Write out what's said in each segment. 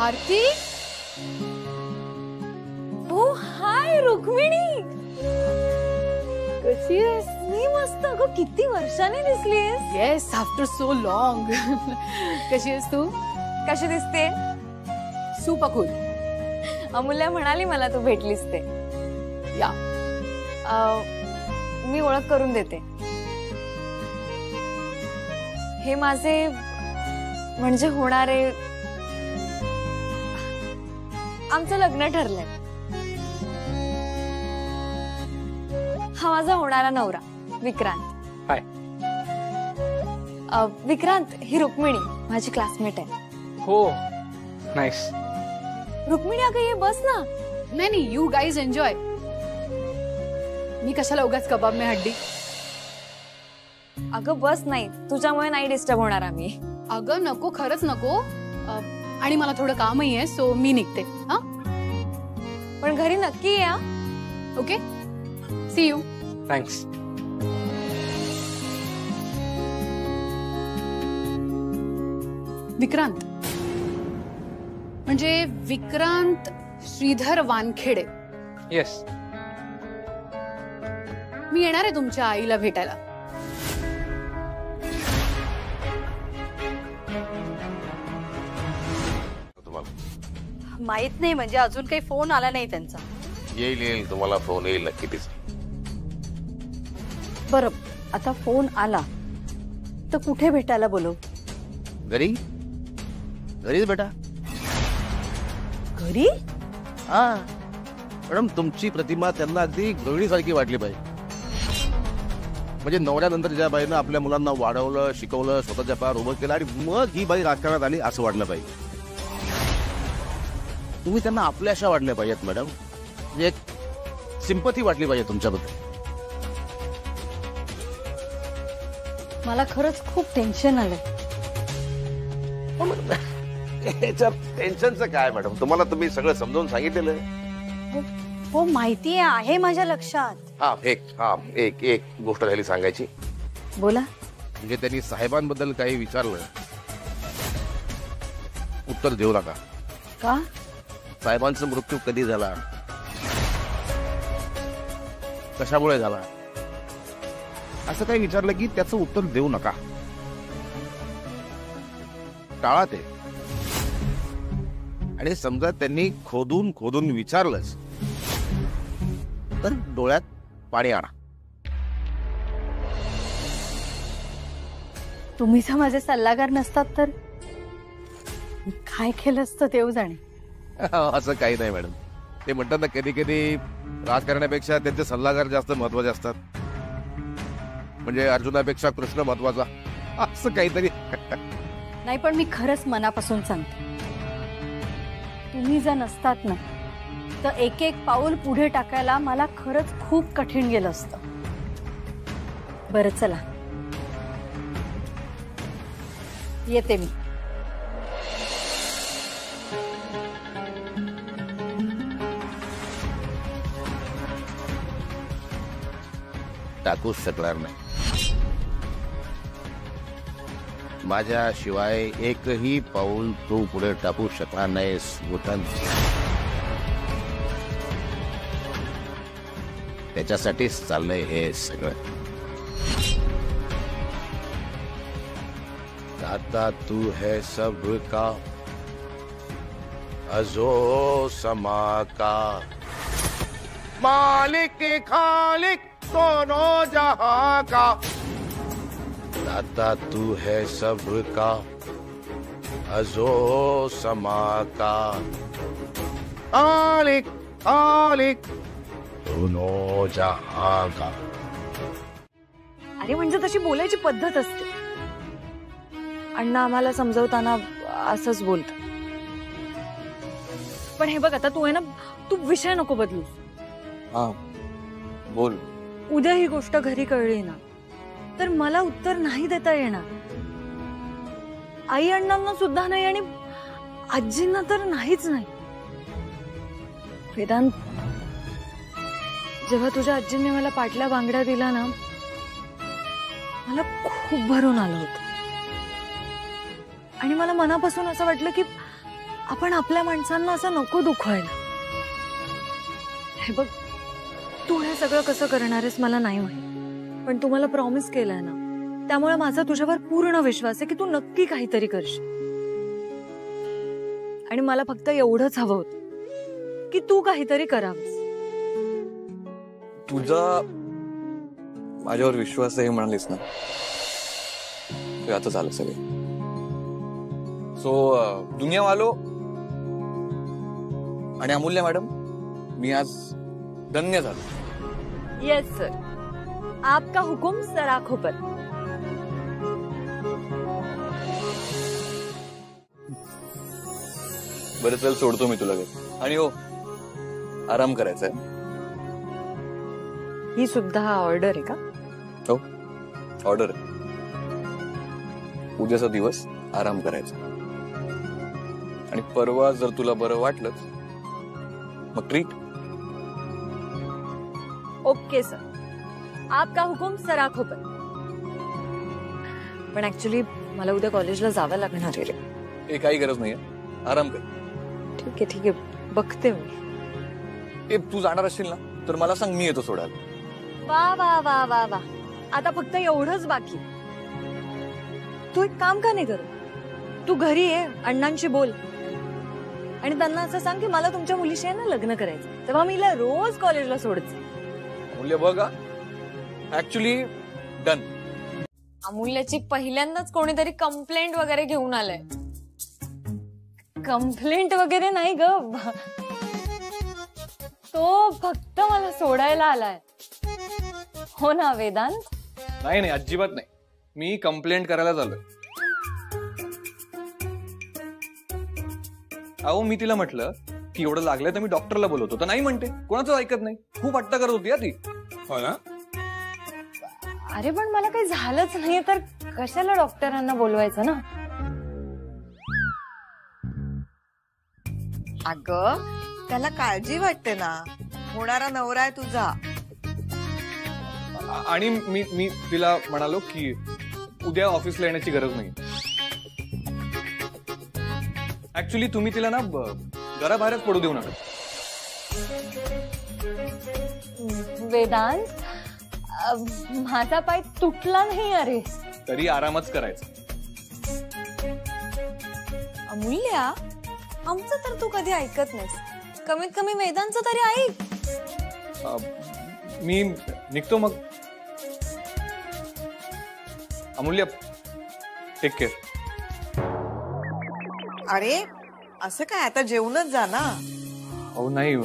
आरती. ओ हाय रुक्मिणी, कशी आहेस? मी मस्त. अगं किती वर्षांनी दिसलीस. Yes, after so long. कशी आहेस तू? कशी दिसते? Super cool. अमूल्या म्हणाली मला तू भेटलीस ते. या मी ओळख करून देते. हे माझे म्हणजे होणारे, आमचं लग्न ठरलंय. हा माझा होणारा नवरा विक्रांत. हाय. विक्रांत, ही रुक्मिणी माझी क्लासमेट आहे. हो, नाईस. रुक्मिणी अगं ये बस ना. नाही नाही, यू गाईज एन्जॉय. मी कशाला उगाच कबाब में हड्डी. अगं बस, नाही तुझ्यामुळे नाही डिस्टर्ब होणार आम्ही. अगं नको, खरंच नको. आणि मला थोडं कामही आहे, सो मी निघते. हा, पण घरी नक्की या. Okay, see you. Thanks. Vikrant म्हणजे विक्रांत श्रीधर वानखेडे. येस. मी येणार आहे तुमच्या आईला भेटायला. माहित नाही, म्हणजे अजून काही फोन आला नाही त्यांचा. येईल तुम्हाला फोन येईल नक्कीच. बरं, आता फोन आला तर कुठे भेटायला बोलव? घरीच बेटा. घरी? हा मॅडम, तुमची प्रतिमा त्यांना अगदी गवळीसारखी वाटली पाहिजे. म्हणजे नवऱ्यानंतर ज्या बाईनं आपल्या मुलांना वाढवलं, शिकवलं, स्वतःच्या पायावर उभं केलं आणि मग ही बाई राजकारणात आली असं वाटलं पाहिजे. तुम्ही त्यांना आपल्याशा वाटल्या पाहिजेत मॅडम. म्हणजे एक सिंपथी वाटली पाहिजे तुमच्याबद्दल. मला खरंच खूप टेन्शन आलंय. याच्यात टेन्शनचं काय मॅडम, तुम्हाला तुम्ही सगळं समजावून सांगितलेलं आहे. हो माहिती आहे माझ्या लक्षात. एक गोष्ट राहिली सांगायची. बोला. म्हणजे त्यांनी साहेबांबद्दल काही विचारलं, उत्तर देऊ नका. का? साहेबांचा मृत्यू कधी झाला, कशामुळे झाला, असं काही विचारलं की त्याचं उत्तर देऊ नका. टाळा ते. आणि समजा त्यांनी खोदून खोदून विचारलंच तर डोळ्यात पाणी आणा. तुम्ही जर माझे सल्लागार नसतात तर काय केलं असतं देव जाणे. असं काही नाही मॅडम. ते म्हणतात ना, कधी कधी राजकारण्यापेक्षा त्यांचे सल्लागार जास्त महत्वाचे असतात. म्हणजे अर्जुनापेक्षा कृष्ण महत्वाचा, असं काहीतरी. नाही, पण मी खरंच मनापासून सांगते, तुम्ही जर नसतात ना तर एक एक पाऊल पुढे टाकायला मला खरंच खूप कठीण गेलं असतं. बरं चला, येते मी. टाकूच शकणार नाही. माझ्याशिवाय एकही पाऊल तू पुढे टाकू शकणार नाहीस भूतन. त्याच्यासाठीच चाललंय हे सगळं. दाता तू है सब का, अजो समा का, मालिक खालिक दोनों जहां का. दाता तू है सब का, अजो समा का, खालिक खालिक दोनों जहां का. अरे म्हणजे तशी बोलायची पद्धत असते. अण्णा आम्हाला समजवताना असंच बोलत. पण हे बघ, आता तू आहे ना, तू विषय नको बदलू. हा बोल. उद्या ही गोष्ट घरी कळली ना तर मला उत्तर नाही देता येणार. आई अण्णांना सुद्धा नाही आणि आजींना तर नाहीच नाही. वेदांत, जेव्हा तुझ्या आजींनी मला पाटल्या बांगड्या दिला ना, मला खूप भरून आलं होतं. आणि मला मनापासून असं वाटलं की आपण आपल्या माणसांना असं नको दुखवायला. हे बघ, तू हे सगळं कसं करणार आहेस मला नाही माहित, पण तू मला प्रॉमिस केलंय ना, त्यामुळे माझा तुझ्यावर पूर्ण विश्वास आहे की तू नक्की काहीतरी करशील. आणि मला फक्त एवढंच हवं होतं की तू काहीतरी करावंस. तुझा माझ्यावर विश्वास आहे म्हणालीस ना, ते आता झालं सगळे. सो दुनिया वालो आणि अमूल्य मॅडम, मी आज धन्य झालो. यस सर, आपका हुकुम सर आंखों पर. बरं चल, सोडतो मी तुला घरी. आणि हो, आराम करायचा आहे. ही सुद्धा ऑर्डर आहे का? हो, ऑर्डर आहे. उद्याचा दिवस आराम करायचा. आणि परवा जर तुला बरं वाटलं मग ट्रीट. ओके सर, आपका हुकुम सर आंखों पर. पण ऍक्च्युली मला उद्या कॉलेजला जावं लागणार आहे रे. हे काही गरज नाहीये, आराम कर. ठीक आहे, बघते मी. तू जाणार असशील ना तर मला सांग, मी येतो सोडायला. वा वा वा वा वा, आता फक्त एवढंच बाकी. तू एक काम का नाही करत, तू घरी ये, अण्णांशी बोल आणि त्यांना असं सांग की मला तुमच्या मुलीशी आहे ना लग्न करायचं, तेव्हा मी हिला रोज कॉलेजला सोडते. अमूल्य बघा, ऍक्च्युली डन. अमूल्याची पहिल्यांदाच कोणीतरी कंप्लेंट वगैरे घेऊन आलंय. कंप्लेंट वगैरे नाही ग, तो फक्त मला सोडायला आलाय. हो ना वेदांत? नाही नाही, अजिबात नाही. मी कंप्लेंट करायला चाललोय. अहो, मी तिला म्हटलं की एवढं लागलंय तर मी डॉक्टरला बोलवतो, तर नाही म्हणते. कोणाचं ऐकत नाही. खूप हट्ट करत होती ती. हो ना? अरे पण मला काही झालंच नाही तर कशाला डॉक्टरांना बोलवायचं ना. अगं, त्याला काळजी वाटते ना, होणारा नवरा आहे तुझा. आणि मी तिला म्हणालो की उद्या ऑफिसला येण्याची गरज नाही. ऍक्च्युली तुम्ही तिला ना घराबाहेरच पडू देऊ नका. वेदांत, माझा पाय तुटला नाही अरे. तरी आरामच करायचा. अमूल्या, आमचं तर तू कधी ऐकत नाहीस. कमीत कमी वेदांचं तरी ऐक. मी निघतो मग. अमूल्य, टेक केअर. अरे असं काय, आता जेवूनच जा ना. हो नाही,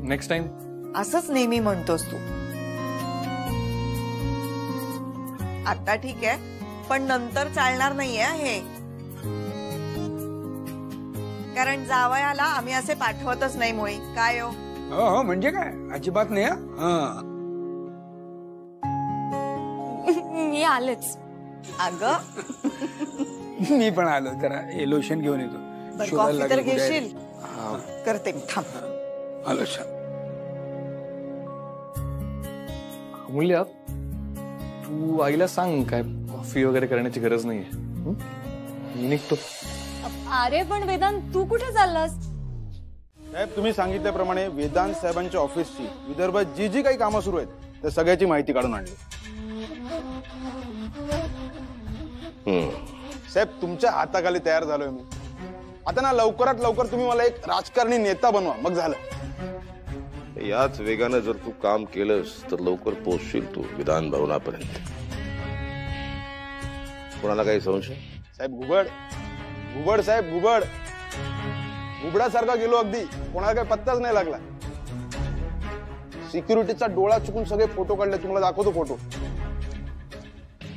नेक्स्ट टाइम. असंच नेहमी म्हणतोस तू. आता ठीक आहे, पण नंतर चालणार नाहीये हे. कारण जावयाला आम्ही असे पाठवतच नाही मोई. काय हो? हो, म्हणजे काय, अजिबात नाही. मी आलेच. अगं मी पण आलो, जरा लोशन घेऊन येतो. कॉफी तर घेशील? करते, थांब. आलो. अमूल्य, तू आईला सांग काय कॉफी वगैरे करण्याची गरज नाहीये. मी निघतो. अरे पण वेदांत, तू कुठे चाललास? साहेब, तुम्ही सांगितल्याप्रमाणे वेदांत साहेबांच्या ऑफिसची विदर्भात जी जी काही कामं सुरू आहेत त्या सगळ्याची माहिती काढून आणली. साहेब, तुमच्या हाताखाली तयार झालोय मी. आता ना लवकरात लवकर तुम्ही मला एक राजकारणी नेता बनवा, मग झालं. याच वेगानं जर तू काम केलंस तर लवकर पोहोचशील तू विधान भवनापर्यंत. कोणाला काही संशय? साहेब, घुबड साहेब, घुबडासारखा गेलो अगदी. कोणाला काही पत्ताच नाही लागला. सिक्युरिटीचा डोळा चुकून सगळे फोटो काढले. तुम्हाला दाखवतो फोटो.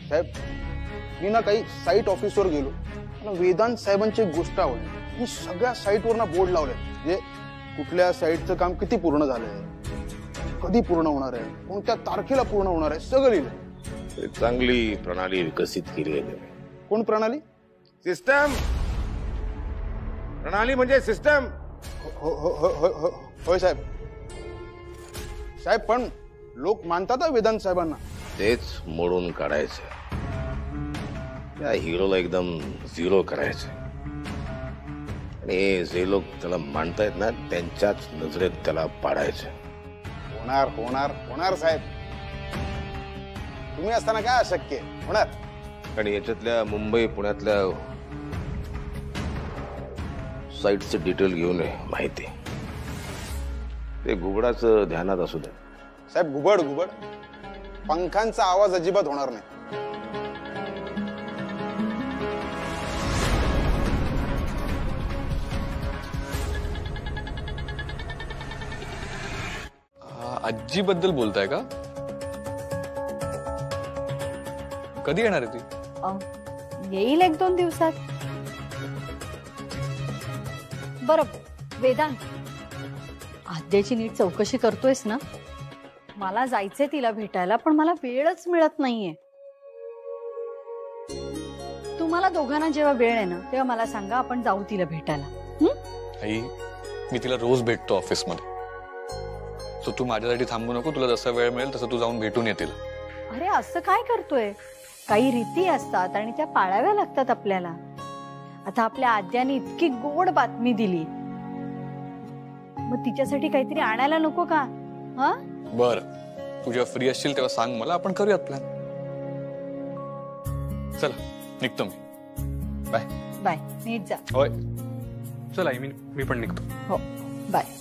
साहेब, मी ना काही साईट ऑफिसवर गेलो, वेदांत साहेबांची एक गोष्ट आवडली. मी सगळ्या साईटवर ना बोर्ड लावले, म्हणजे कुठल्या साईटचं काम किती पूर्ण झालंय, कधी पूर्ण होणार आहे, कोणत्या तारखेला पूर्ण होणार आहे, सगळं लिहिलंय. चांगली प्रणाली विकसित केली आहे. कोण प्रणाली? सिस्टम. प्रणाली म्हणजे सिस्टम. होय साहेब. साहेब, पण लोक मानतात वेदांत साहेबांना. तेच मोडून काढायचं. त्या हिरोला एकदम झिरो करायचं. आणि जे लोक त्याला मांडतायत ना त्यांच्याच नजरेत त्याला पाडायचं. होणार होणार होणार साहेब, तुम्ही असताना काय अशक्य आहे? होणार. आणि याच्यातल्या मुंबई पुण्यातल्या साईटचे डिटेल घेऊन ये माहिती. ते घुबडाचं ध्यानात असू दे. साहेब घुबड घुबड, पंखांचा आवाज अजिबात होणार नाही. आजीबद्दल बोलताय का? कधी येणार आहे ती? येईल 1-2 दिवसात. बरं वेदांत, आद्याची नीट चौकशी करतोयस ना? मला जायचंय तिला भेटायला, पण मला वेळच मिळत नाहीये. तुम्हाला दोघांना जेव्हा वेळ आहे ना तेव्हा मला सांगा, आपण जाऊ तिला भेटायला. आई, मी तिला रोज भेटतो ऑफिसमध्ये, सो तू माझ्यासाठी थांबू नको. तुला जसा वेळ मिळेल तसं तू जाऊन भेटून येतील. अरे असं काय करतोय? काही रीती असतात आणि त्या पाळाव्या लागतात आपल्याला. आता आपल्या आद्याने इतकी गोड बातमी दिली, मग तिच्यासाठी काहीतरी आणायला नको का? हा बर, तू जेव्हा फ्री असशील तेव्हा सांग मला, आपण करूयात प्लॅन. चला निघतो मी. बाय. बाय, नीट जा. होय. चला आई, मी पण निघतो. हो, बाय.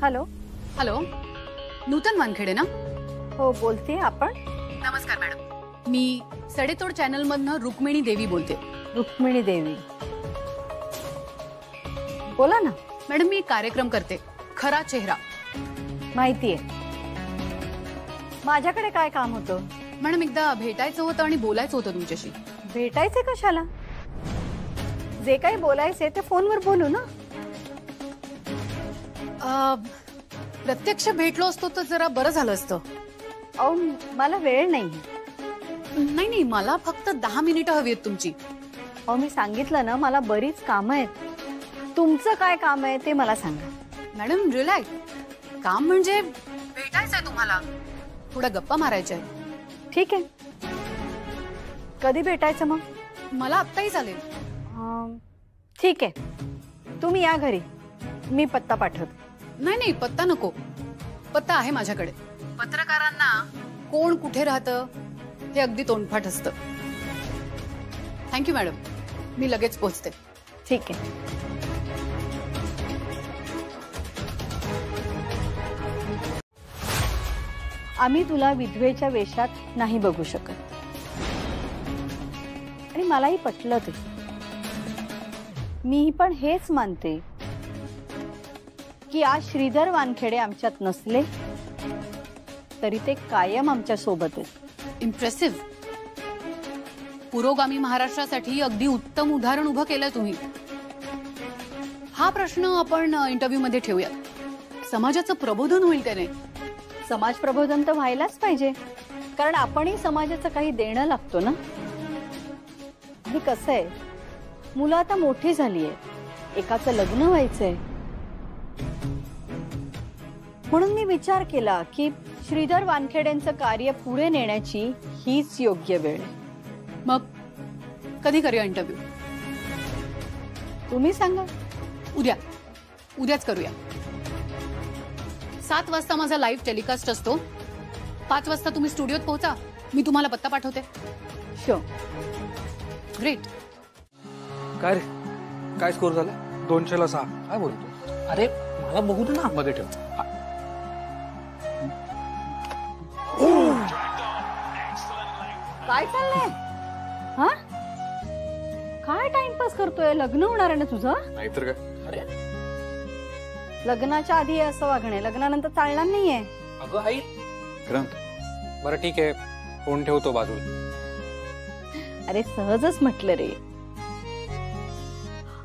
हॅलो. हॅलो, नूतन वानखेडे ना? हो बोलते. आपण? नमस्कार मॅडम, मी सडेतोड चॅनल मधनं रुक्मिणी देवी बोलते. रुक्मिणी देवी, बोला ना. मॅडम, मी कार्यक्रम करते, खरा चेहरा. माहितीये. माझ्याकडे काय काम होतं? मॅडम, एकदा भेटायचं होतं आणि बोलायचं होतं तुमच्याशी. भेटायचे कशाला? जे काही बोलायचे ते फोनवर बोलू ना. प्रत्यक्ष भेटलो असतो तर जरा बरं झालं असतं. अहो, मला वेळ नाही. नाही, मला फक्त 10 मिनिटं हवी आहेत तुमची. अहो, मी सांगितलं ना, मला बरीच कामं आहेत. तुमचं काय काम आहे ते मला सांगा. Madam relax. काम म्हणजे भेटायचंय तुम्हाला, थोड्या गप्पा मारायच्या आहेत. ठीक आहे. कधी भेटायचं मग? मला आत्ताही चालेल. ठीक आहे, तुम्ही या घरी, मी पत्ता पाठवते. नाही, पत्ता नको. पत्ता आहे माझ्याकडे. पत्रकारांना कोण कुठे राहतं हे अगदी तोंडपाठ असतं. थँक्यू मॅडम, मी लगेच पोहोचते. ठीक आहे. आम्ही तुला विधवेच्या वेशात नाही बघू शकत, आणि मलाही पटलं ते. मी पण हेच मानते की आज श्रीधर वानखेडे आमच्यात नसले तरी ते कायम आमच्या सोबत आहेत. इम्प्रेसिव्ह. पुरोगामी महाराष्ट्रासाठी अगदी उत्तम उदाहरण उभं केलंय तुम्ही. हा प्रश्न आपण इंटरव्ह्यू मध्ये ठेवूयात. समाजाचं प्रबोधन होईल त्याने. समाज प्रबोधन तर व्हायलाच पाहिजे, कारण आपणही समाजाचं काही देणं लागतो ना. आणि कसं आहे, मुलं आता मोठी झाली आहे, एकाचं लग्न व्हायचंय, म्हणून मी विचार केला की श्रीधर वानखेडेंचं कार्य पुढे नेण्याची हीच योग्य वेळ आहे. मग कधी करूया इंटरव्ह्यू? तुम्ही सांगा. उद्याच करूया. 7 वाजता माझा लाईव्ह टेलिकास्ट असतो. 5 वाजता तुम्ही स्टुडिओत पोहोचा, मी तुम्हाला पत्ता पाठवते. शुअर. ग्रेट. काय रे, काय स्कोर झाला? 206. काय बोलतो? अरे मला बघू दे ना. मध्ये ठेव. काय चाललंय? हा, काय टाइमपास करतोय? लग्न होणार आहे ना तुझं? नाहीतर काय. अरे लग्नाच्या आधी असं वागणे लग्नानंतर चालणार नाहीये. अगं आई. बरं ठीक आहे, फोन ठेवतो बाजूला. अरे सहजच म्हटलं रे.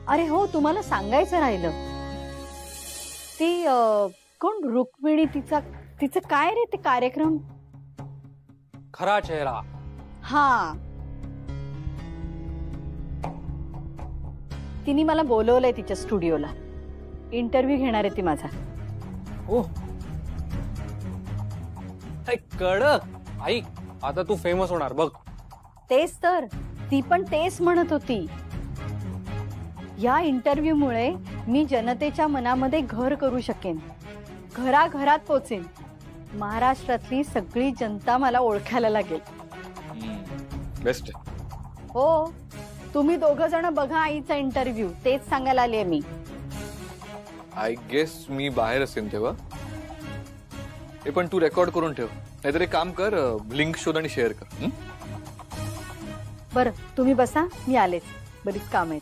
अरे हो, तुम्हाला सांगायचं राहिलं, ती कोण रुक्मिणी, तिचं काय रे ते कार्यक्रम? खरा चेहरा. हा, तिने मला बोलवलंय तिच्या स्टुडिओला. इंटरव्ह्यू घेणार आहे ती माझा. ओ कडक. आई आता तू फेमस होणार बघ. तेच तर, ती पण तेच म्हणत होती. या इंटरव्ह्यू मुळे मी जनतेच्या मनामध्ये घर करू शकेन, घराघरात पोचेन. महाराष्ट्रातली सगळी जनता मला ओळखायला लागेल. बेस्ट. हो, तुम्ही दोघं जण बघा आईचा इंटरव्ह्यू, तेच सांगायला आले मी. आय गेस मी बाहेर असेन तेव्हा. हे पण तू रेकॉर्ड करून ठेव, नाहीतर एक काम कर, लिंक शोध आणि शेअर कर. बरं तुम्ही बसा, मी आलेच, बरीच काम आहेत.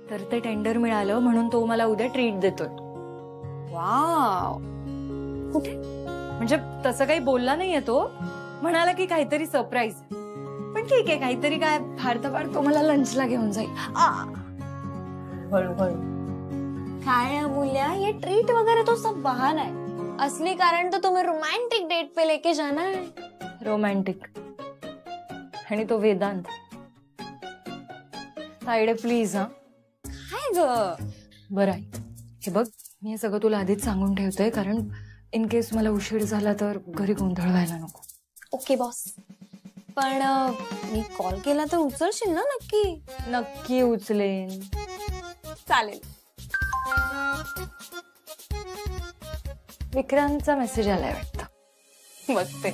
तर ते टेंडर मिळालं म्हणून तो मला उद्या ट्रीट देतोय. वाव. कुठे म्हणजे तसं काही बोलला नाहीये तो, म्हणाला की काहीतरी सरप्राईज. पण ठीक आहे, काहीतरी काय, फार तर फार तो मला लंचला घेऊन जाईल. हळूहळू. काय अमूल्या, ये ट्रीट वगैरे तो सब बहाना है. असली कारण तो तुम्हें रोमांटिक डेट पे लेके जाना है. रोमॅन्टिक. आणि तो वेदांत. तायडे प्लीज. हा काय ग. बरं आहे, हे बघ मी हे सगळं तुला आधीच सांगून ठेवतोय, कारण इन केस मला उशीर झाला तर घरी गोंधळ व्हायला नको. Okay boss. पण मी कॉल केला तर उचलशील ना नक्की. नक्की उचलेन. चालेल. विक्रांतचा मेसेज आलाय वाटतं. बघते.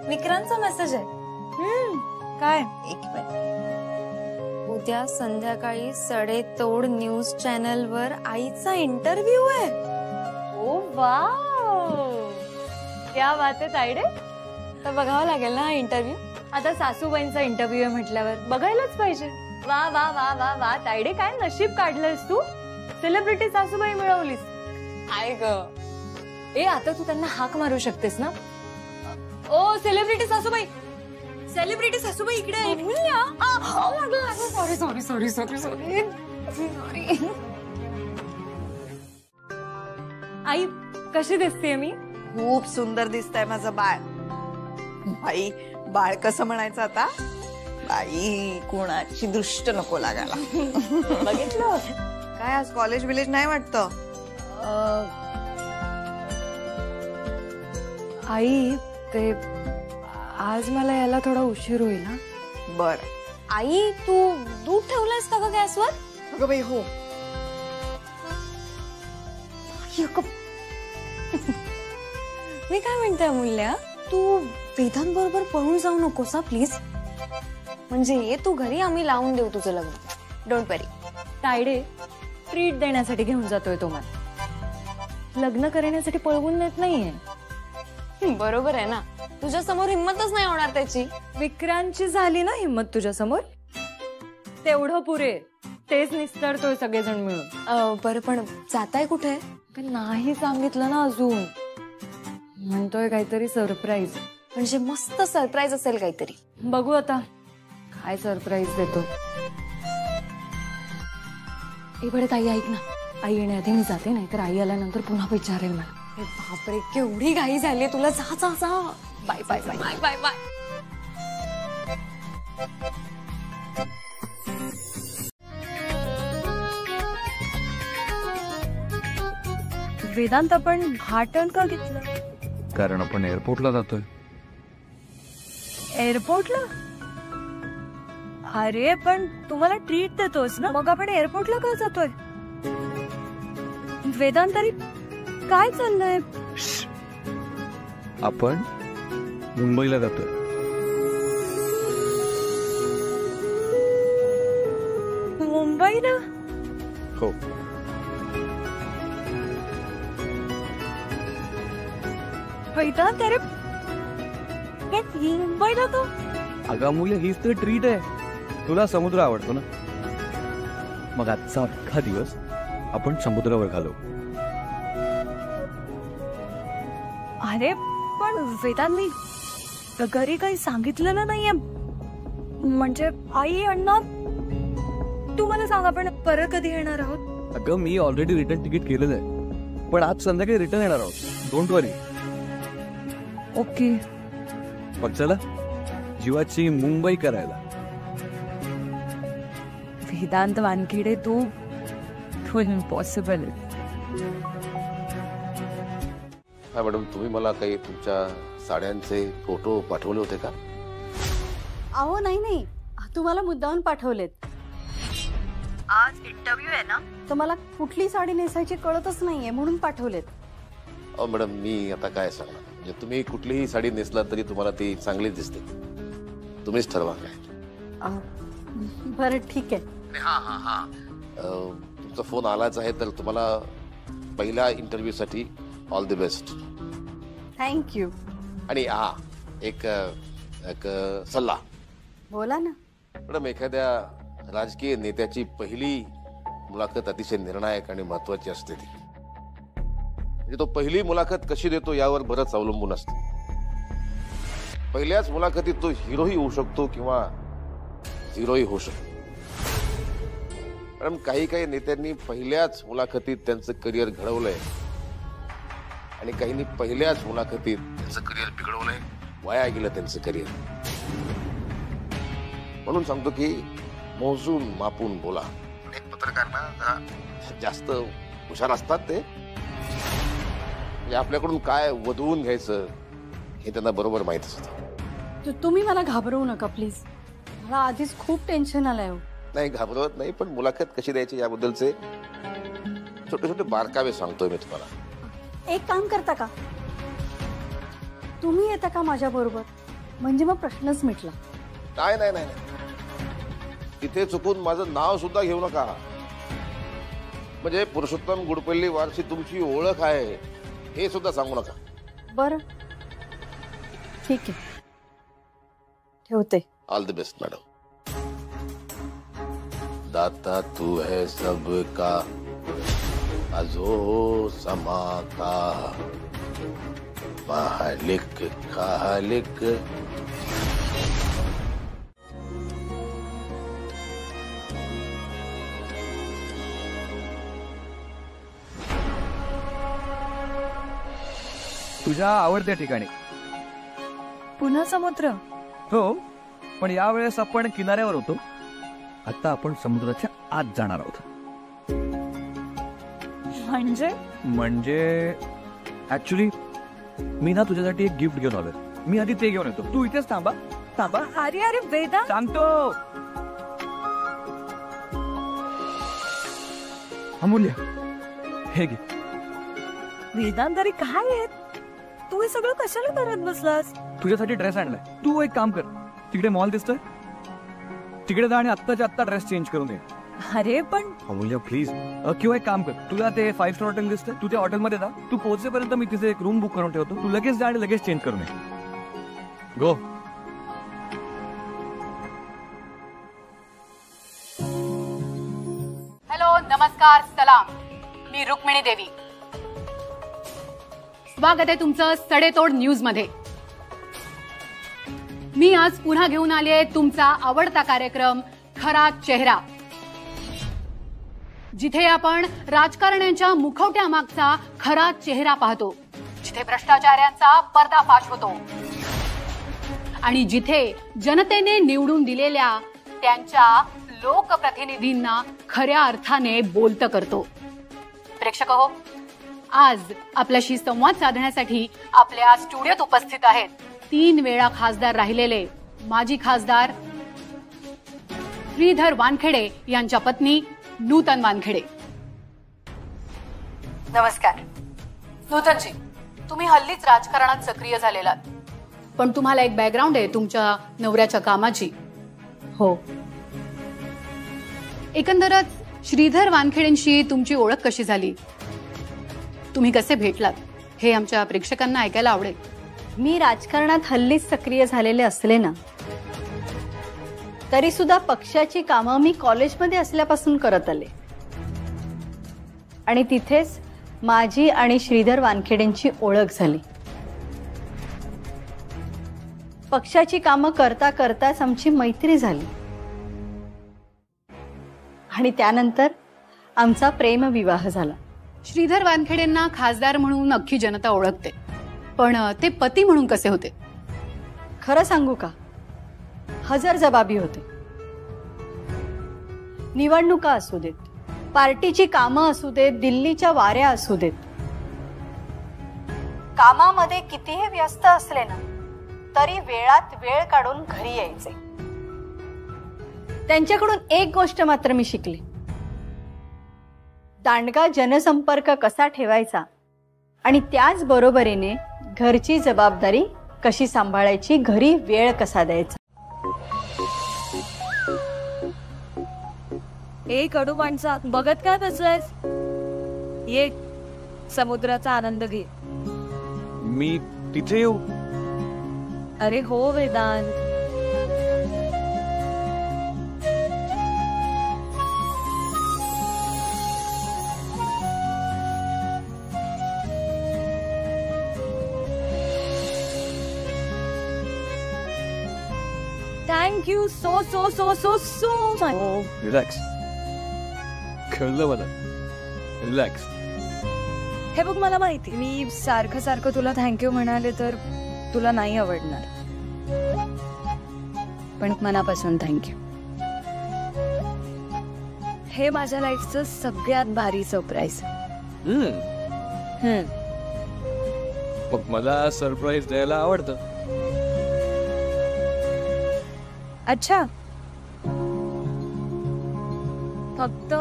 विक्रांतचा मेसेज आहे. काय. एक मिनिट. उद्या संध्याकाळी सडेतोड न्यूज चॅनल वर आईचा इंटरव्ह्यू आहे. ओ वाव, क्या बात आहे तायडे. तर बघावं लागेल ना हा इंटरव्ह्यू. आता सासूबाईंचा इंटरव्ह्यू आहे म्हटल्यावर बघायलाच पाहिजे. वा वा वा वा वा तायडे, काय नशीब काढलंयस तू. सेलिब्रिटी सासूबाई मिळवलीस. काय ग. ए आता तू त्यांना हाक मारू शकतेस ना. ओ सेलिब्रिटी सासूबाई, सेलिब्रिटी सासूबाई इकडे आहे. Sorry sorry sorry sorry sorry. आई कशी दिसते मी. खूप सुंदर दिसतंय माझं बाळ. बाई, बाळ कसं म्हणायचं आता. बाई, कोणाची दृष्ट नको लागायला. बघितलं. काय आज कॉलेज विलेज नाही वाटतं. आई ते आज मला यायला थोडा उशीर होईल ना. बर. आई तू दूध ठेवलंयस का ग गॅसवर. अगं बाई हो. मी काय म्हणते अमूल्या, तू वेदांत बरोबर पळून जाऊ नकोस प्लीज. म्हणजे ये तू घरी, आम्ही लावून देऊ तुझं लग्न. Don't worry. तायडे ट्रीट देण्यासाठी घेऊन जातोय तो मला, लग्न करण्यासाठी पळवून नेत नाहीये. बरोबर आहे ना, तुझ्या समोर हिम्मतच नाही होणार त्याची. विक्रांतची झाली ना हिम्मत तुझ्या समोर, तेवढं पुरे. तेच निस्तरतोय सगळेजण मिळून. बरं पण जाताय कुठे. नाही सांगितलं ना अजून. म्हणतोय काहीतरी सरप्राईज. म्हणजे मस्त सरप्राईज असेल काहीतरी. बघू आता काय सरप्राईज देतो. बरं ताई ऐक ना, आई येण्याआधी मी जाते, नाहीतर आई आल्यानंतर पुन्हा विचारेल मला. बापरे केवढी घाई झाली तुला. जा जा जा. Bye bye bye bye bye bye. Vedant आपण हा टर्न का घेतला. कारण आपण एअरपोर्टला जातोय. एअरपोर्टला. अरे पण तुम्हाला ट्रीट देतोस ना, मग आपण एअरपोर्टला का जातोय. वेदांत तरी काय चाललंय. आपण मुंबईला जातोय. मुंबईला. हो. वेदांत अरे मुंबईला तो. अगं मुली, हीच तर ट्रीट आहे. तुला समुद्र आवडतो ना, मग आजचा अख्खा दिवस आपण समुद्रावर घालवू. अरे पण वेदांत मी घरी काही सांगितलं ना नाहीये. म्हणजे आई अण्णा, तू मला सांग आपण परत कधी येणार आहोत. अगं मी ऑलरेडी रिटर्न तिकीट केलेलं आहे, पण आज संध्याकाळी रिटर्न येणार आहोत. Don't worry. ओके. मग चला जीवाची मुंबई करायला. वेदांत वानखेडे तू इम्पॉसिबल. हा मॅडम, तुम्ही मला काही तुमच्या साड्यांचे फोटो पाठवले होते का? अहो नाही, तुम्हाला मुद्दामून पाठवलेत. आज इंटरव्ह्यू आहे ना, तर मला कुठली साडी नेसायची कळतच नाहीये म्हणून पाठवलेत. अहो मॅडम, मी आता काय सांगणार, म्हणजे तुम्ही कुठलीही साडी नेसला तरी तुम्हाला ती चांगलीच दिसते. तुम्हीच ठरवा काय. बरं ठीक आहे. हा तुमचा फोन आलाच आहे, तर तुम्हाला पहिल्या इंटरव्ह्यू साठी ऑल द बेस्ट. थँक्यू. आणि एक सल्ला. बोला ना. मॅडम, एखाद्या राजकीय नेत्याची पहिली मुलाखत अतिशय निर्णायक आणि महत्वाची असते. ती म्हणजे तो पहिली मुलाखत कशी देतो यावर बरंच अवलंबून असतं. पहिल्याच मुलाखतीत तो हिरोही होऊ शकतो किंवा झिरोही होऊ शकतो. मॅडम, काही नेत्यांनी पहिल्याच मुलाखतीत त्यांचं करिअर घडवलंय आणि काहींनी पहिल्याच मुलाखतीत त्यांचं करिअर बिघडवलंय, वाया गेलं त्यांचं करिअर. म्हणून सांगतो की मोजून मापून बोला. एक पत्रकार ना जरा जास्त हुशार असतात. ते म्हणजे आपल्याकडून काय वधवून घ्यायचं हे त्यांना बरोबर माहित असतं. तुम्ही मला घाबरवू नका प्लीज. मला आधीच खूप टेन्शन आलंय. नाही, घाबरवत नाही, पण मुलाखत कशी द्यायची याबद्दलचे छोटे छोटे बारकावे सांगतोय मी तुम्हाला. एक काम करता का, तुम्ही येता का माझ्या बरोबर? म्हणजे मग प्रश्नच मिटला. नाही, तिथे चुकून माझं नाव सुद्धा घेऊ नका. म्हणजे पुरुषोत्तम गुडपल्ली वारशी तुमची ओळख आहे हे सुद्धा सांगू नका. बरं ठीक आहे, ठेवते. All the best madam. दाता तू है सबका, अजो समा का, मालिक खालिक. तुझ्या आवडत्या ठिकाणी. पुन्हा समुद्र? हो, पण यावेळेस आपण किनाऱ्यावर होतो. आता आपण समुद्राच्या आत जाणार आहोत. म्हणजे ऍक्च्युली मी ना तुझ्यासाठी एक गिफ्ट घेऊन आलोय. मी आधी ते घेऊन येतो, तू इथेच थांबा. अरे वेदा, सांगतो. अमूल्य, हे घे. वेदांतरी काय आहे? तू हे सगळं कशाला करत बसलास? तुझ्यासाठी ड्रेस आणलाय. तू एक काम कर, तिकडे मॉल दिसतोय, तिकडे जा आणि आत्ताच्या आत्ता ड्रेस चेंज करून ये. अरे पण अमूल्य प्लीज. किंवा एक काम कर, तुला ते 5 स्टार हॉटेल दिसतंय, तू त्या हॉटेलमध्ये जा. तू पोहोचेपर्यंत मी तिथे एक रूम बुक करून ठेवतो. तू लगेच जा आणि लगेच चेंज करून ये. गो. हॅलो, नमस्कार, सलाम. मी रुक्मिणी देवी. स्वागत आहे तुमचं सडेतोड न्यूज मध्ये. मी आज पुन्हा घेऊन आले तुमचा आवडता कार्यक्रम खरा चेहरा, जिथे आपण राजकारण्यांच्या मुखवट्या मागचा खरा चेहरा पाहतो, जिथे भ्रष्टाचारांचा पर्दाफाश होतो आणि जिथे जनतेने निवडून दिलेल्या त्यांच्या लोकप्रतिनिधींना खऱ्या अर्थाने बोलतं करतो. प्रेक्षक हो, आज आपल्याशी संवाद साधण्यासाठी आपल्या स्टुडिओत उपस्थित आहेत 3 वेळा खासदार राहिलेले माजी खासदार श्रीधर वानखेडे यांच्या पत्नी नूतन वानखेडे. नमस्कार. नूतनजी, तुम्ही हल्लीच राजकारणात सक्रिय झालेलात, पण तुम्हाला एक बॅकग्राऊंड आहे तुमच्या नवऱ्याच्या कामाची. हो. एकंदरच श्रीधर वानखेडेंशी तुमची ओळख कशी झाली, तुम्ही कसे भेटलात, हे आमच्या प्रेक्षकांना ऐकायला आवडेल. मी राजकारणात हल्लीच सक्रिय झालेले असले ना, तरी सुद्धा पक्षाची कामं मी कॉलेजमध्ये असल्यापासून करत आले आणि तिथेच माझी आणि श्रीधर वानखेडेंची ओळख झाली. पक्षाची कामं करता करताच आमची मैत्री झाली आणि त्यानंतर आमचा प्रेमविवाह झाला. श्रीधर वानखेडेंना खासदार म्हणून अख्खी जनता ओळखते, पण ते पती म्हणून कसे होते? खरं सांगू का, हजरजबाबी होते. निवडणुका असू देत, पार्टीची कामं असू देत, दिल्लीच्या वाऱ्या असू देत, कामामध्ये कितीही व्यस्त असले ना तरी वेळात वेळ काढून घरी यायचे. त्यांच्याकडून एक गोष्ट मात्र मी शिकले, दांडगा जनसंपर्क कसा ठेवायचा आणि त्याच बरोबरीने घरची जबाबदारी कशी सांभाळायची, घरी वेळ कसा द्यायचा. ए कडू माणसा, बघत काय बसलायस? ये समुद्राचा आनंद घे. मी तिथे येऊ? अरे हो Vedant. Thank you so so so so so much. Relax, कळलं मला. रिलॅक्स. हे बघ, मला माहिती मी सारखं सारखं तुला थँक्यू म्हणाले तर तुला नाही आवडणार, पण मनापासून थँक्यू. हे माझ्या लाईफचं सगळ्यात भारी सरप्राईज. मग मला सरप्राईज द्यायला आवडतं. अच्छा, फक्त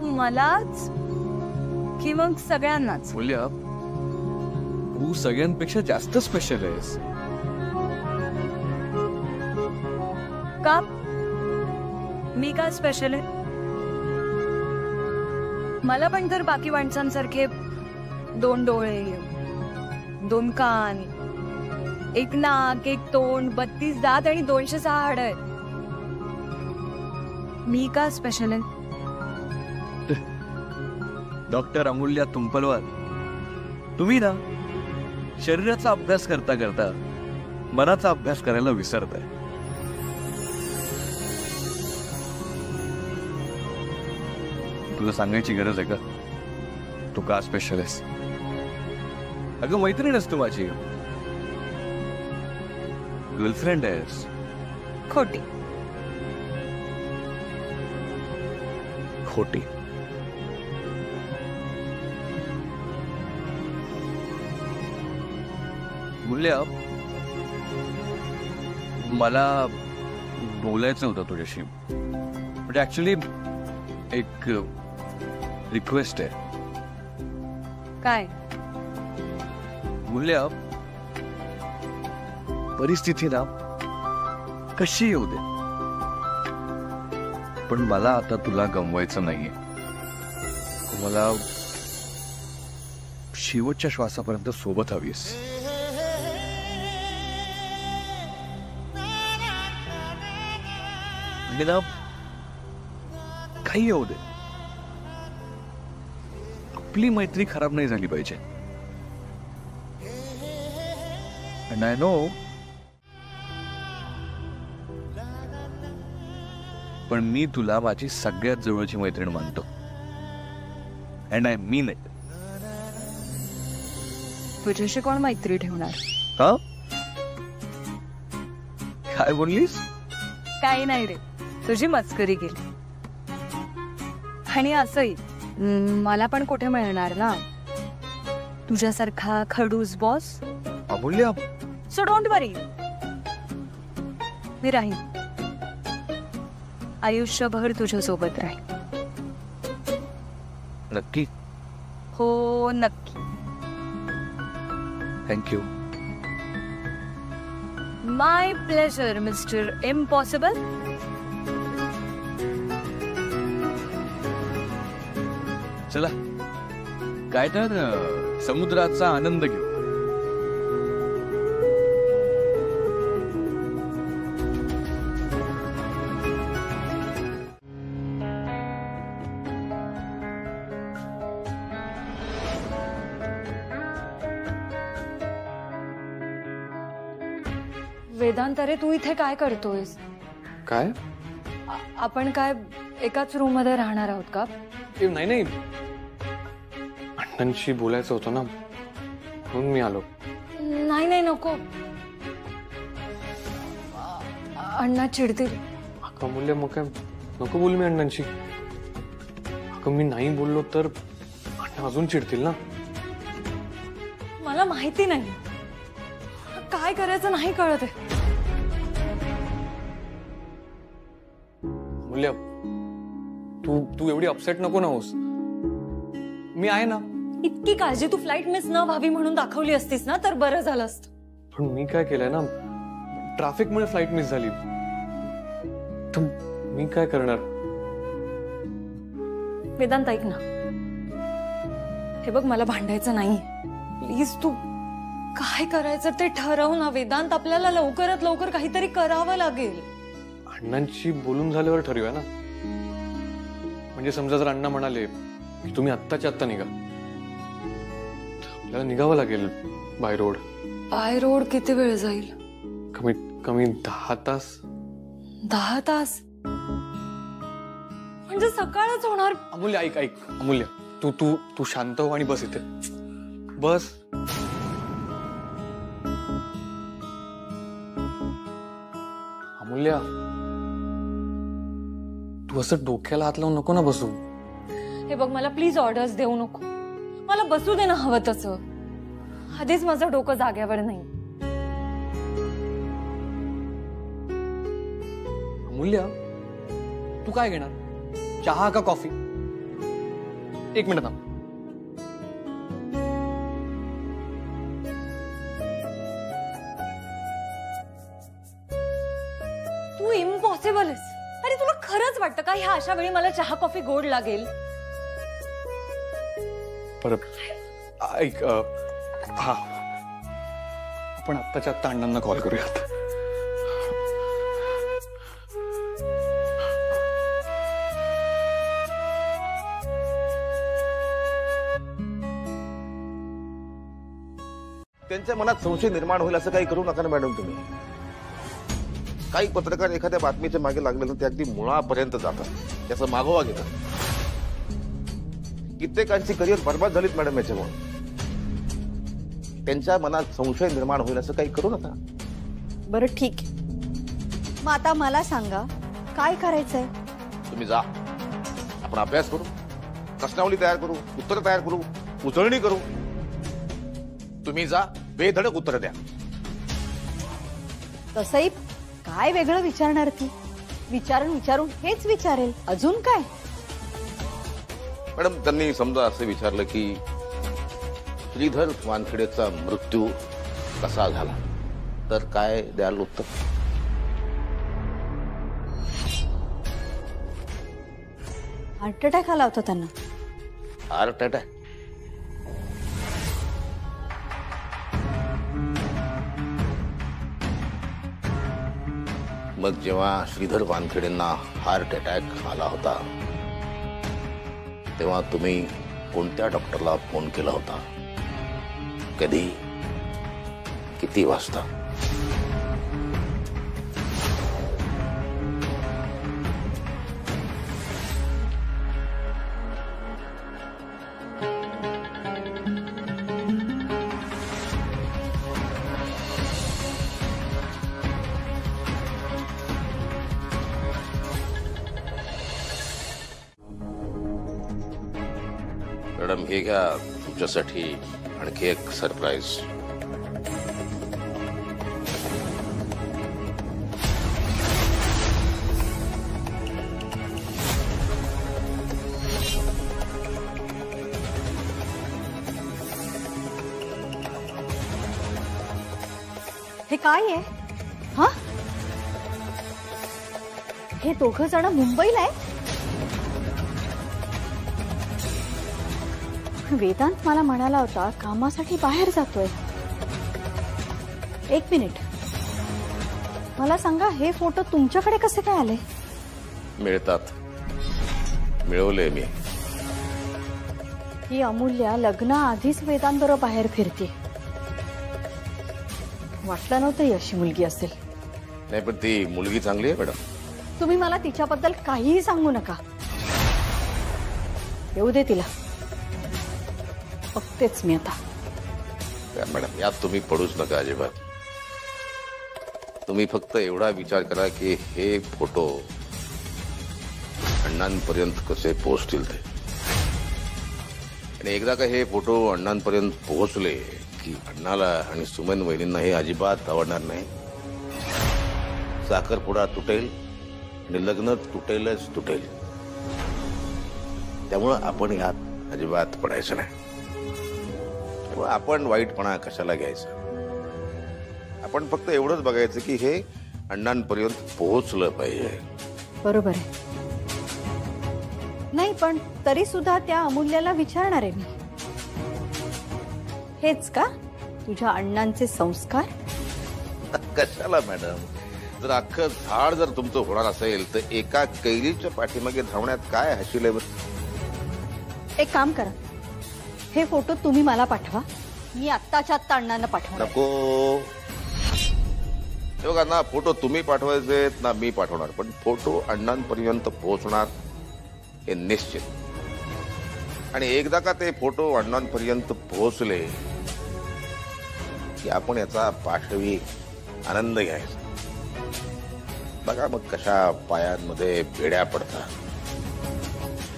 मलाच की मग सगळ्यांनाच? बोलूया, तू सगळ्यांपेक्षा जास्त स्पेशल आहेस. का? मी का स्पेशल आहे? मला पण तर बाकी माणसांसारखे 2 डोळे, 2 कान, 1 नाक, 1 तोंड, 32 दात आणि 206 हाड आहेत. मी का स्पेशल आहे? डॉक्टर अमूल्या तुंपलवार, तुम्ही ना शरीराचा अभ्यास करता करता मनाचा अभ्यास करायला विसरताय. तुला सांगायची गरज आहे का तू का स्पेशल आहेस? अगं मैत्रीण आहेस तू माझी, गर्लफ्रेंड आहेस. खोटी. खोटी. मूल्या, मला बोलायचं होतं तुझ्याशी. म्हणजे ऍक्च्युली एक रिक्वेस्ट आहे. काय? मूल्या, परिस्थिती ना कशी येऊ दे, पण मला आता तुला गमवायचं नाहीये. मला शेवटच्या श्वासापर्यंत सोबत हवीस. म्हणजे ना काही येऊ दे, आपली मैत्री खराब नाही झाली पाहिजे. And I know, पण मी तुला माझी सगळ्यात जवळची मैत्रीण मानतो. And I mean it. तुझ्याशी कोण मैत्री ठेवणार? हा, काय बोललीस? काही नाही रे, तुझी मस्करी केली. आणि असंही मला पण कुठे मिळणार ना तुझ्यासारखा खडूस बॉस. अमूल्या, सो डोंट वरी, मी राहीन आयुष्यभर तुझ्या सोबत राहीन. नक्की? हो नक्की. थँक्यू. माय प्लेजर मिस्टर इम्पॉसिबल. चला, काय तर समुद्राचा आनंद घेऊ. वेदांत, अरे तू इथे काय करतोयस? काय? आपण काय एकाच रूम मध्ये राहणार आहोत का? नाही नाही, अण्णांशी बोलायचं होतं ना, म्हणून मी आलो. नाही नाही, नको. अण्णा चिडतील. अमूल्य, मग काय नको बोल मी अण्णांशी. अगं मी नाही बोललो तर अण्णा अजून चिडतील ना. मला माहिती नाही काय करायचं नाही कळत आहे. मूल्य तू एवढी अपसेट नको ना होस. मी आहे ना. इतकी काळजी तू फ्लाईट मिस न व्हावी म्हणून दाखवली असतीस ना तर बरं झालं असतं. पण मी काय केलंय ना, ट्रॅफिकमुळे फ्लाईट मिस झाली. तर मी काय करणार. वेदांत ऐक ना, हे बघ मला भांडायचं नाही. प्लीज तू काय करायचं ते ठरव ना वेदांत. आपल्याला लवकरात लवकर काहीतरी करावं लागेल. अण्णांशी बोलून झाल्यावर ठरवूया ना. म्हणजे समजा जर अण्णा म्हणाले की तुम्ही आत्ताच्या आत्ता निघा, आपल्याला निघावं लागेल बाय रोड. बाय रोड किती वेळ जाईल. कमीत कमी 10 तास. 10 तास म्हणजे सकाळच होणार. अमूल्य ऐक अमूल्य, तू तू तू शांत हो आणि बस इथे बस. अमूल्य तू असं डोक्याला हात लावून नको ना बसू. हे बघ मला प्लीज ऑर्डर्स देऊ नको. मला बसू दे ना हवं तसं. आधीच माझं डोकं जाग्यावर नाही. अमूल्य तू काय घेणार, चहा का कॉफी. 1 मिनिट थांब. तू इम्पॉसिबल आहेस. अरे तुला खरंच वाटतं का ह्या अशा वेळी मला चहा कॉफी गोड लागेल. परत ऐक, हा आपण आत्ताच्या आत्ता अण्णांना कॉल करूयात. त्यांच्या मनात संशय निर्माण होईल असं काही करू नका ना मॅडम तुम्ही. काही पत्रकार एखाद्या बातमीच्या मागे लागले तर ते अगदी मुळापर्यंत जातात, त्याचा मागोवा घेतात. कित्येकांची करिअर बर्बाद झालीत मॅडम याच्यामुळे. त्यांच्या मनात संशय निर्माण होईल असं काही करू नका. बरं ठीक आहे, मग आता मला सांगा काय करायचंय. तुम्ही जा, आपण अभ्यास करू, प्रश्नावली तयार करू, उत्तर तयार करू, उजळणी करू. तुम्ही जा, बेधडक उत्तर द्या. तसंही काय वेगळं विचारणार ती. विचारून हेच विचारेल, अजून काय. मॅडम त्यांनी समजा असं विचारलं की श्रीधर वानखेडेचा मृत्यू कसा झाला, तर काय द्याल उत्तर. हार्ट अटॅक आला होता त्यांना. Heart attack. मग जेव्हा श्रीधर वानखेडेंना हार्ट अटॅक आला होता तेव्हा तुम्ही कोणत्या डॉक्टरला फोन केला होता, कधी, किती वाजता. मॅडम हे घ्या तुमच्यासाठी आणखी एक सरप्राईज. हे काय आहे. हा, हे दोघं जण मुंबईला आहे. वेदांत मला म्हणाला होता कामासाठी बाहेर जातोय. 1 मिनिट, मला सांगा हे फोटो तुमच्याकडे कसे काय आले. मिळतात, मिळवले मी. ही अमूल्या लग्नाआधीच वेदांतबरोबर बाहेर फिरते. वाटलं नव्हतं ही अशी मुलगी असेल. नाही पण ती मुलगी चांगली आहे मॅडम. तुम्ही मला तिच्याबद्दल काहीही सांगू नका. येऊ दे तिला, बघतेच मी आता. मॅडम यात तुम्ही पडूच नका अजिबात. तुम्ही फक्त एवढा विचार करा की हे फोटो अण्णांपर्यंत कसे पोहोचतील ते. आणि एकदा का हे फोटो अण्णांपर्यंत पोहोचले की अण्णाला आणि सुमन वहिनींना हे अजिबात आवडणार नाही. साखरपुडा तुटेल आणि लग्न तुटेलच तुटेल. त्यामुळं आपण यात अजिबात पडायचं नाही. त्यामुळे आपण वाईटपणा कशाला घ्यायचा. आपण फक्त एवढंच बघायचं की हे अण्णांपर्यंत पोहोचलं पाहिजे. बरोबर आहे. नाही पण तरी सुद्धा त्या अमूल्याला विचारणार आहे मी, हेच का तुझ्या अण्णांचे संस्कार? कशाला मॅडम, जर अख्खं झाड जर तुमचं होणार असेल तर एका कैरीच्या पाठीमागे धावण्यात काय हशील आहे. एक काम करा, हे फोटो तुम्ही मला पाठवा, मी आत्ताच्या आत्ता अण्णांना पाठवणार. नको, हे बघा ना, फोटो तुम्ही पाठवायचे ना मी पाठवणार, पण फोटो अण्णांपर्यंत पोहोचणार हे निश्चित. आणि एकदा का ते फोटो अण्णांपर्यंत पोहोचले की आपण याचा पाशवी आनंद घ्यायचा. बघा मग कशा पायांमध्ये बेड्या पडतात.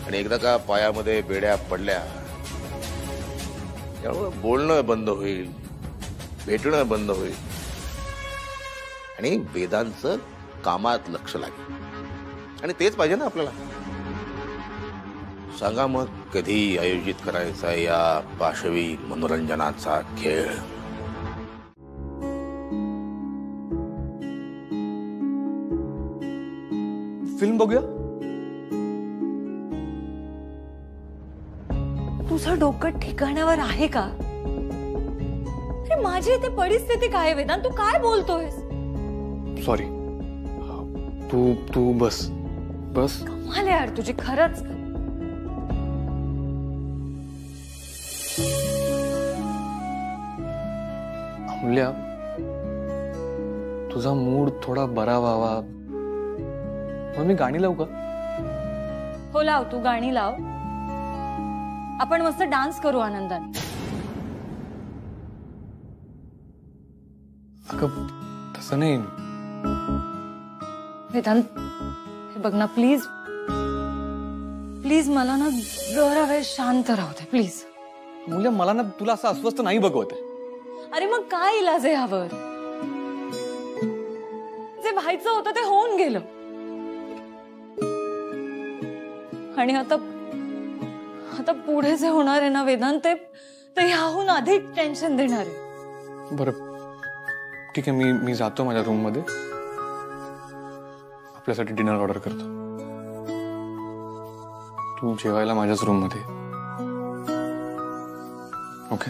आणि एकदा का पायामध्ये बेड्या पडल्या त्यामुळे बोलणं बंद होईल, भेटणं बंद होईल आणि वेदांचं कामात लक्ष लागेल. आणि तेच पाहिजे ना आपल्याला. सांगा मग कधी आयोजित करायचा या पाशवी मनोरंजनाचा खेळ. फिल्म बघूया. तुझं डोकं ठिकाणावर आहे का? अरे माझी इथे परिस्थिती काय आहे वेदांत, तू काय बोलतोयस? सॉरी, तू बस बस. कमाल आहे यार तुझी खरंच. अमूल्या, तुझा मूड थोडा बरा व्हावा म्हणून मी गाणी लावू का? हो लाव, तू गाणी लाव. आपण मस्त डान्स करू आनंदाने. अगं तसं नाही. वेदांत हे बघ ना, प्लीज प्लीज मला ना जरा वेळ शांत राहू दे प्लीज. अमूल्या, मला ना तुला असं अस्वस्थ नाही बघवत आहे. अरे मग काय इलाज आहे यावर? जे व्हायचं होतं ते होऊन गेलं आणि आता पुढे जे होणार आहे ना वेदांत, ते ह्याहून अधिक टेन्शन देणार आहे. बरं ठीक आहे, मी जातो माझ्या रूम मध्ये, आपल्यासाठी डिनर ऑर्डर करतो. तू जेवायला माझ्याच रूम मध्ये. ओके.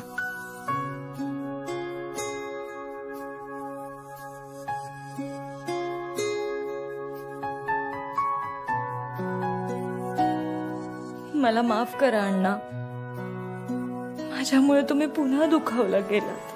मला माफ करा अण्णा, माझ्यामुळे तुम्ही पुन्हा दुखावला गेलात.